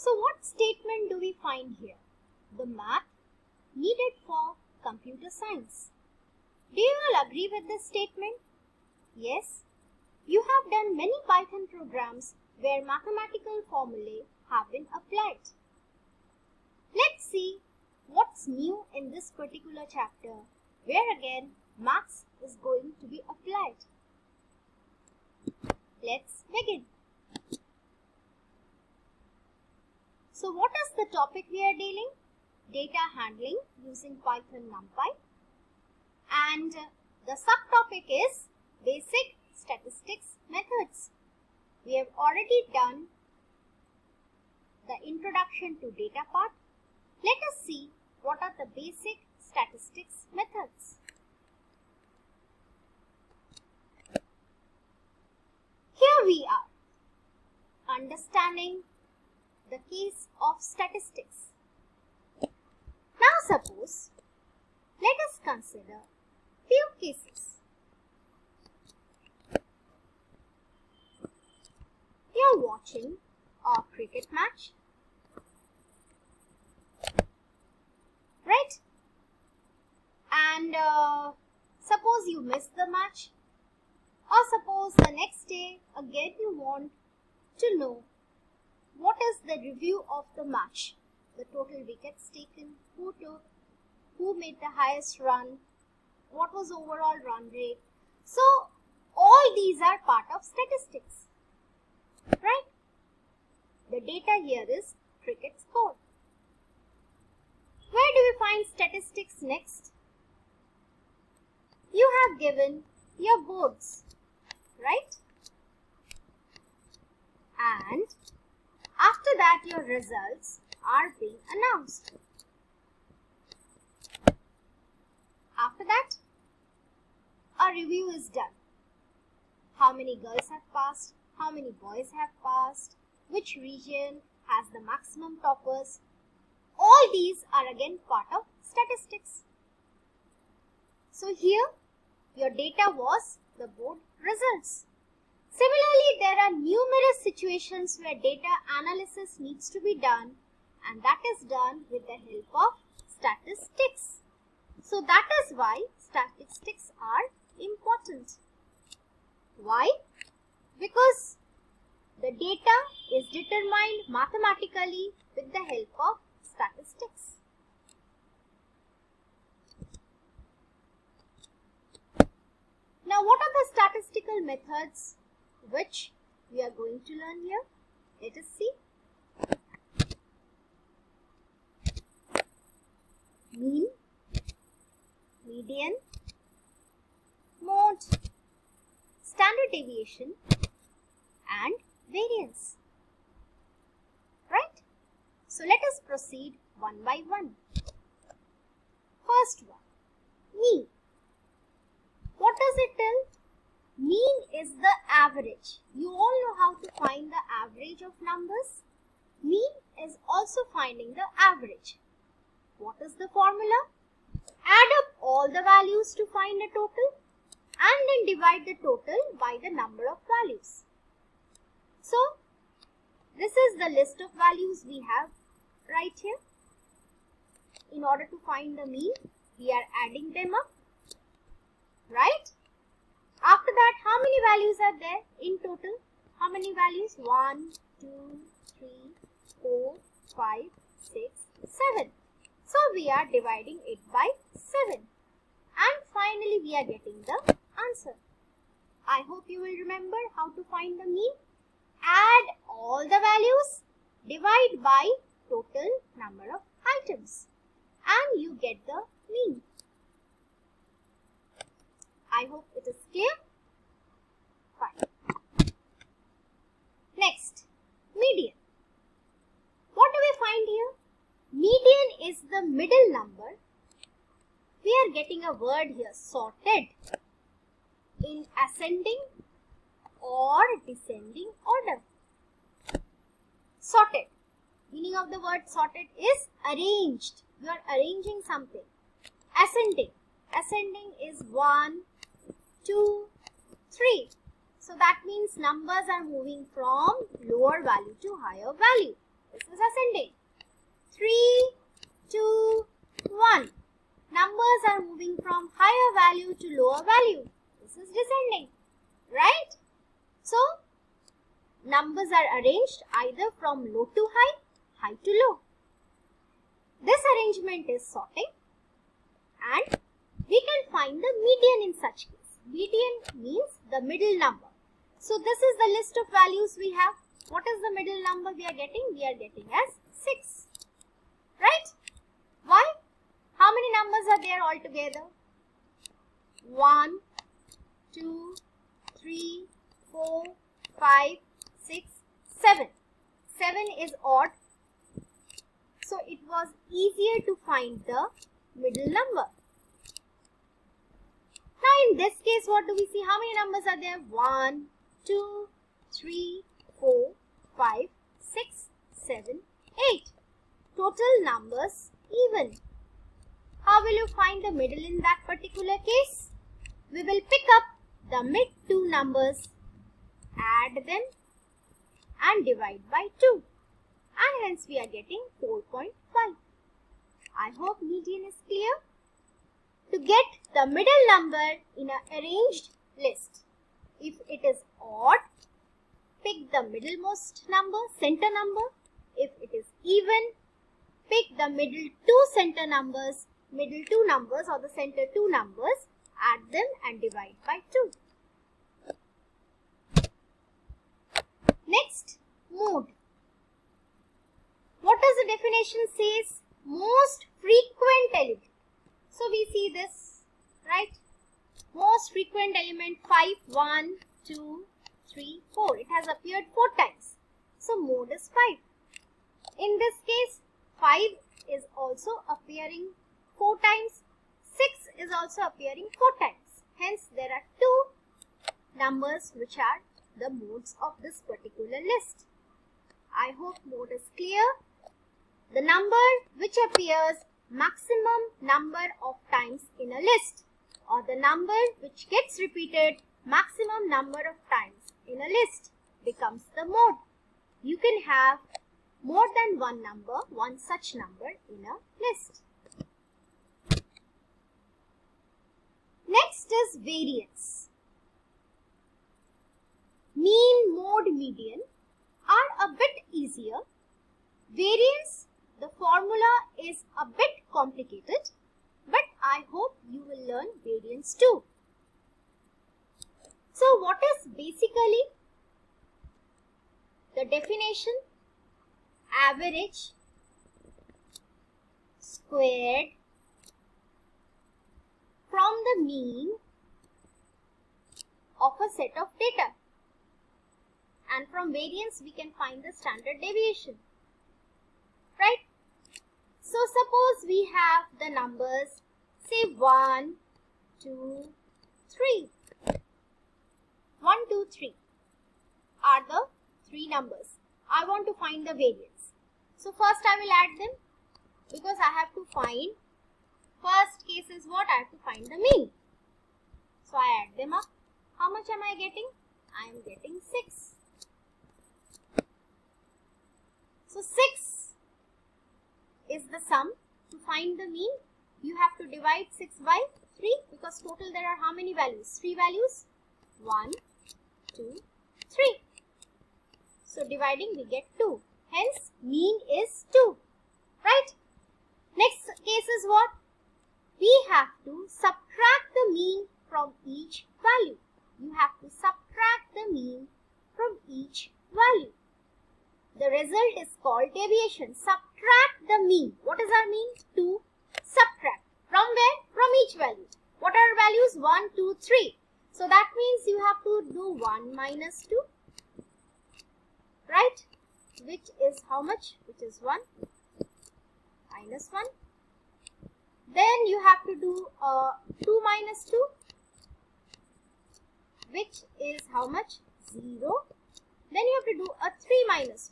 So what statement do we find here? The math needed for computer science. Do you all agree with this statement? Yes. You have done many Python programs where mathematical formulae have been applied. Let's see what's new in this particular chapter, where again maths is going to be applied. Let's begin. So what is the topic we are dealing? Data handling using Python Numpy. And the subtopic is basic statistics methods. We have already done the introduction to data part. Let us see what are the basic statistics methods. Here we are, understanding the case of statistics. Now suppose, let us consider few cases. You are watching a cricket match, right? And suppose you miss the match, or suppose the next day again you want to know what is the review of the match, the total wickets taken, who took, who made the highest run, what was overall run rate. So all these are part of statistics, right? The data here is cricket score. Where do we find statistics next? You have given your boards, right? And after that your results are being announced. After that, a review is done. How many girls have passed? How many boys have passed? Which region has the maximum toppers? All these are again part of statistics. So here your data was the board results. Similarly, there are numerous situations where data analysis needs to be done, and that is done with the help of statistics. So that is why statistics are important. Why? Because the data is determined mathematically with the help of statistics. Now, what are the statistical methods which we are going to learn here? Let us see. Mean, median, mode, standard deviation and variance. Right? So let us proceed one by one. First one, mean. What does it tell? Mean is the average. You all know how to find the average of numbers. Mean is also finding the average. What is the formula? Add up all the values to find a total and then divide the total by the number of values. So, this is the list of values we have right here. In order to find the mean, we are adding them up, right? After that, how many values are there in total? How many values? 1, 2, 3, 4, 5, 6, 7. So, we are dividing it by 7. And finally, we are getting the answer. I hope you will remember how to find the mean. Add all the values, divide by total number of items, and you get the mean. I hope it is clear. Fine. Next, median. What do we find here? Median is the middle number. We are getting a word here, sorted, in ascending or descending order. Sorted. Meaning of the word sorted is arranged. You are arranging something. Ascending. Ascending is 1, 2, 3. So that means numbers are moving from lower value to higher value. This is ascending. 3, 2, 1. Numbers are moving from higher value to lower value. This is descending, right? So, numbers are arranged either from low to high, high to low. This arrangement is sorting, and we can find the median in such case. Median means the middle number. So, this is the list of values we have. What is the middle number we are getting? We are getting as 6, right? Why? How many numbers are there altogether? 1, 2, 3, 4, 5, 6, 7. 7 is odd. So it was easier to find the middle number. Now in this case, what do we see? How many numbers are there? 1, 2, 3, 4, 5, 6, 7, 8. Total numbers even. How will you find the middle in that particular case? We will pick up the mid two numbers, add them and divide by 2. And hence we are getting 4.5. I hope median is clear. To get the middle number in an arranged list, if it is odd, pick the middlemost number, center number. If it is even, pick the middle two center numbers, middle two numbers or the center two numbers, add them and divide by 2. Next, mode. What does the definition says? Most frequent element. So we see this, right? Most frequent element 5, 1, 2, 3, 4. It has appeared 4 times. So mode is 5. In this case, 5 is also appearing 4 times. 6 is also appearing 4 times. Hence, there are 2 numbers which are the modes of this particular list. I hope mode is clear. The number which appears maximum number of times in a list, or the number which gets repeated maximum number of times in a list, becomes the mode. You can have more than one number, one such number in a list. Next is variance. Mean, mode, median are a bit easier. Variance, the formula is a bit complicated, but I hope you will learn variance too. So what is basically the definition? Average squared from the mean of a set of data. And from variance we can find the standard deviation, right? So suppose we have the numbers, say 1, 2, 3. 1, 2, 3 are the 3 numbers. I want to find the variance. So first I will add them, because I have to find, first case is what? I have to find the mean. So I add them up. How much am I getting? I am getting 6. So 6 is the sum. To find the mean, you have to divide 6 by 3, because total there are how many values? 3 values. 1, 2, 3. So dividing we get 2. Hence mean is 2. Right? Next case is what? We have to subtract the mean from each value. You have to subtract the mean from each value. The result is called deviation. Subtract the mean. What is our mean? To subtract. From where? From each value. What are values? 1, 2, 3. So that means you have to do 1 minus 2. Right? Which is how much? Which is 1 minus 1. Then you have to do 2 minus 2. Which is how much? 0. Then you have to do a 3 minus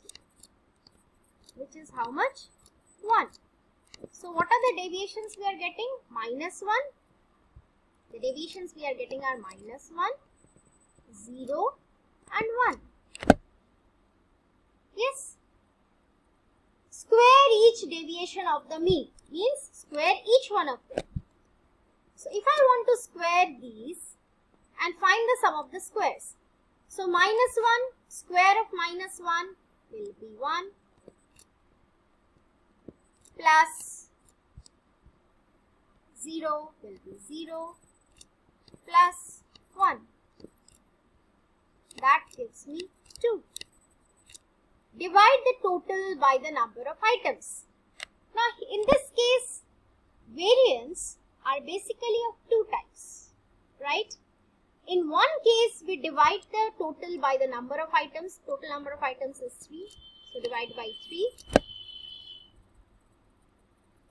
2. Which is how much? 1. So what are the deviations we are getting? Minus 1. The deviations we are getting are minus 1, 0 and 1. Yes. each deviation of the mean, means square each one of them. So if I want to square these and find the sum of the squares. So minus 1, square of minus 1 will be 1 plus 0 will be 0 plus 1. That gives me 2. Divide the total by the number of items. Now in this case, variance are basically of two types, right? In one case, we divide the total by the number of items. Total number of items is 3. So divide by 3.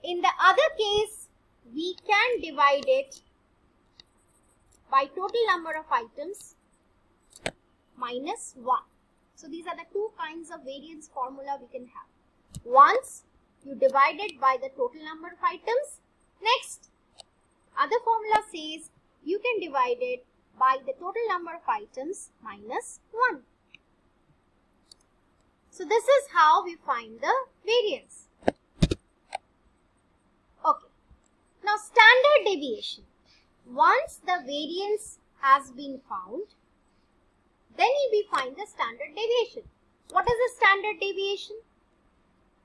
In the other case, we can divide it by total number of items minus 1. So these are the two kinds of variance formula we can have. Once you divide it by the total number of items. Next, other formula says you can divide it by the total number of items minus 1. So this is how we find the variance. Okay. Now standard deviation. Once the variance has been found, then we find the standard deviation. What is the standard deviation?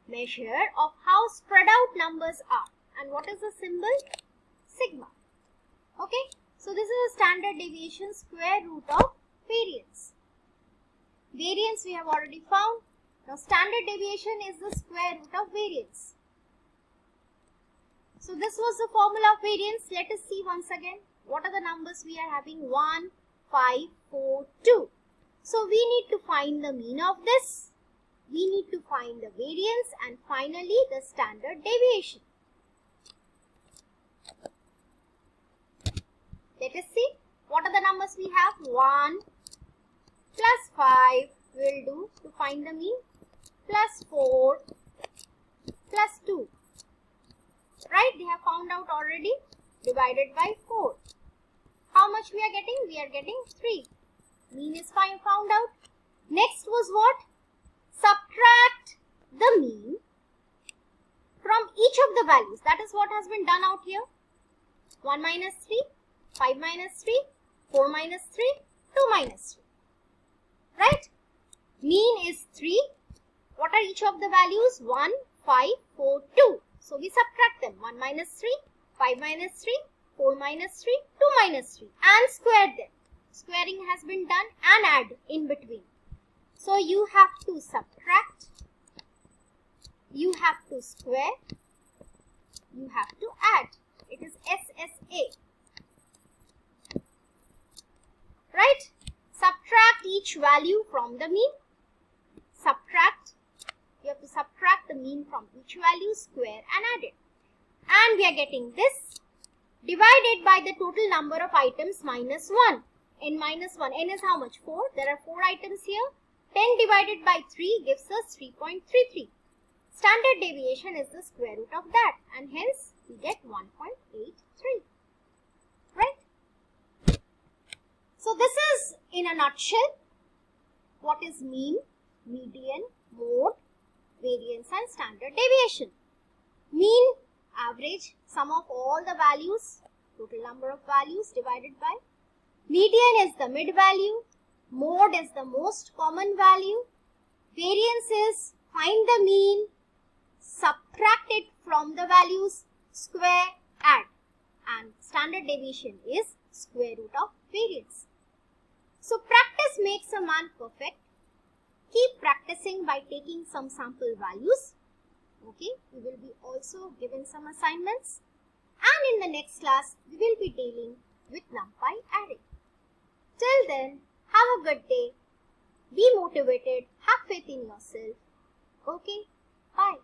Measure of how spread out numbers are. And what is the symbol? Sigma. Okay. So this is a standard deviation, square root of variance. Variance we have already found. Now standard deviation is the square root of variance. So this was the formula of variance. Let us see once again. What are the numbers we are having? 1, 5, 4, 2. So we need to find the mean of this. We need to find the variance and finally the standard deviation. Let us see. What are the numbers we have? 1 plus 5 will do to find the mean. Plus 4 plus 2. Right? They have found out already. Divided by 4. How much we are getting? We are getting 3. Mean is found out. Next was what? Subtract the mean from each of the values. That is what has been done out here. 1 minus 3, 5 minus 3, 4 minus 3, 2 minus 3. Right? Mean is 3. What are each of the values? 1, 5, 4, 2. So we subtract them. 1 minus 3, 5 minus 3, 4 minus 3, 2 minus 3 and square them. Squaring has been done and add in between. So you have to subtract, you have to square, you have to add. It is SSA. Right? Subtract each value from the mean. Subtract. You have to subtract the mean from each value, square and add it. And we are getting this divided by the total number of items minus 1. N minus 1. N is how much? 4. There are 4 items here. 10 divided by 3 gives us 3.33. Standard deviation is the square root of that. And hence we get 1.83. Right? So this is in a nutshell what is mean, median, mode, variance and standard deviation. Mean, average, sum of all the values, total number of values divided by. Median is the mid value. Mode is the most common value. Variance is find the mean, subtract it from the values, square, add. And standard deviation is square root of variance. So practice makes a man perfect. Keep practicing by taking some sample values. Okay, we will be also given some assignments. And in the next class, we will be dealing with Numpy array. Till then, have a good day. Be motivated. Have faith in yourself. Okay, bye.